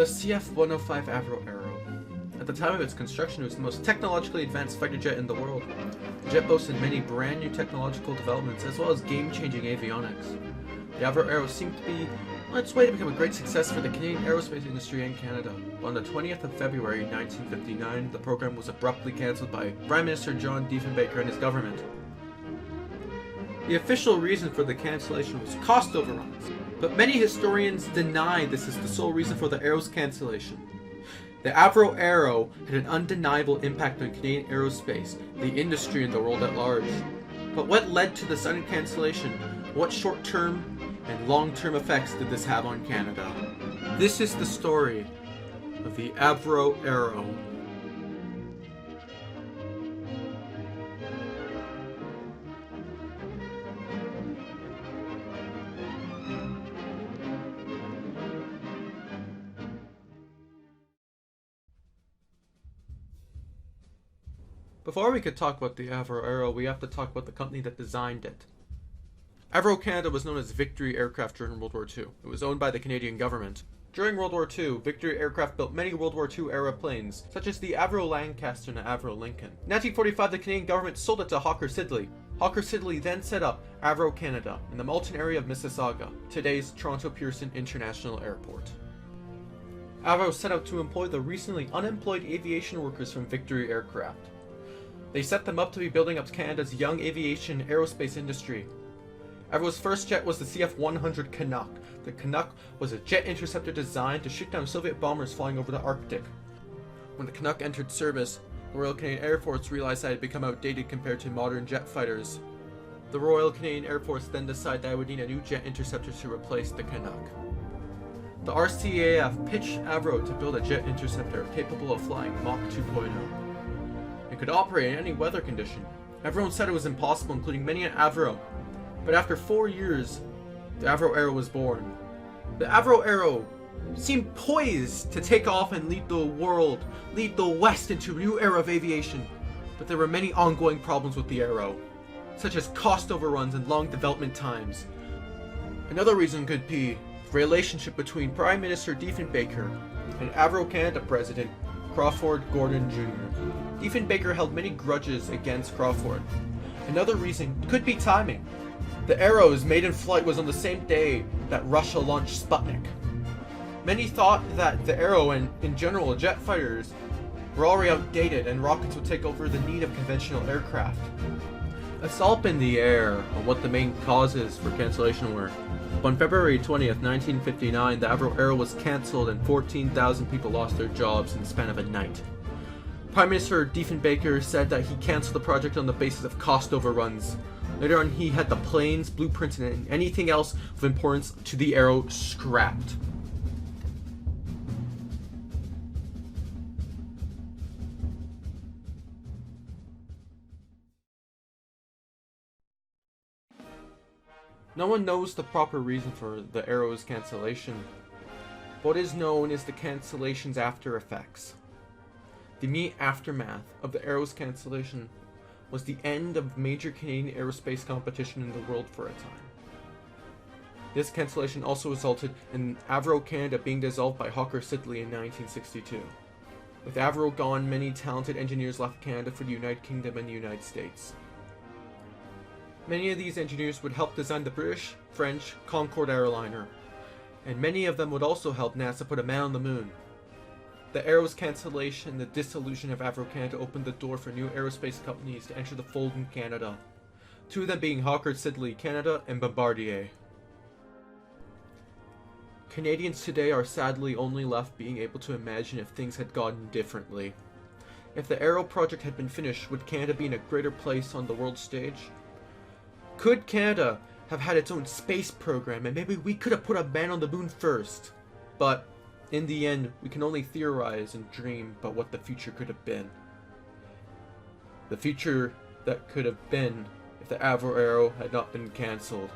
CF-105 Avro Arrow. At the time of its construction, it was the most technologically advanced fighter jet in the world. The jet boasted many brand new technological developments as well as game-changing avionics. The Avro Arrow seemed to be on its way to become a great success for the Canadian aerospace industry and Canada. But on the 20th of February 1959, the program was abruptly cancelled by Prime Minister John Diefenbaker and his government. The official reason for the cancellation was cost overruns, but many historians deny this is the sole reason for the Arrow's cancellation. The Avro Arrow had an undeniable impact on Canadian aerospace, the industry, and the world at large. But what led to the sudden cancellation? What short-term and long-term effects did this have on Canada? This is the story of the Avro Arrow. Before we could talk about the Avro Arrow, we have to talk about the company that designed it. Avro Canada was known as Victory Aircraft during World War II. It was owned by the Canadian government. During World War II, Victory Aircraft built many World War II era planes, such as the Avro Lancaster and the Avro Lincoln. In 1945, the Canadian government sold it to Hawker Siddeley. Hawker Siddeley then set up Avro Canada in the Malton area of Mississauga, today's Toronto Pearson International Airport. Avro set out to employ the recently unemployed aviation workers from Victory Aircraft. They set them up to be building up Canada's young aviation aerospace industry. Avro's first jet was the CF-100 Canuck. The Canuck was a jet interceptor designed to shoot down Soviet bombers flying over the Arctic. When the Canuck entered service, the Royal Canadian Air Force realized that it had become outdated compared to modern jet fighters. The Royal Canadian Air Force then decided that it would need a new jet interceptor to replace the Canuck. The RCAF pitched Avro to build a jet interceptor capable of flying Mach 2.0. It could operate in any weather condition. Everyone said it was impossible, including many at Avro. But after 4 years, the Avro Arrow was born. The Avro Arrow seemed poised to take off and lead the world, lead the West into a new era of aviation. But there were many ongoing problems with the Arrow, such as cost overruns and long development times. Another reason could be the relationship between Prime Minister Diefenbaker and Avro Canada President Crawford Gordon Jr. Diefenbaker held many grudges against Crawford. Another reason could be timing. The Arrow's maiden flight was on the same day that Russia launched Sputnik. Many thought that the Arrow and, in general, jet fighters were already outdated and rockets would take over the need of conventional aircraft. It's all up in the air on what the main causes for cancellation were. On February 20th, 1959, the Avro Arrow was cancelled and 14,000 people lost their jobs in the span of a night. Prime Minister Diefenbaker said that he cancelled the project on the basis of cost overruns. Later on, he had the planes, blueprints, and anything else of importance to the Arrow scrapped. No one knows the proper reason for the Arrow's cancellation. What is known is the cancellation's after effects. The immediate aftermath of the Arrow's cancellation was the end of major Canadian aerospace competition in the world for a time. This cancellation also resulted in Avro Canada being dissolved by Hawker Siddeley in 1962. With Avro gone, many talented engineers left Canada for the United Kingdom and the United States. Many of these engineers would help design the British, French Concorde airliner, and many of them would also help NASA put a man on the moon. The Arrow's cancellation and the dissolution of Avro Canada opened the door for new aerospace companies to enter the fold in Canada, two of them being Hawker Siddeley Canada and Bombardier. Canadians today are sadly only left being able to imagine if things had gone differently. If the Arrow project had been finished, would Canada be in a greater place on the world stage? Could Canada have had its own space program and maybe we could have put a man on the moon first? But in the end, we can only theorize and dream about what the future could have been. The future that could have been if the Avro Arrow had not been cancelled.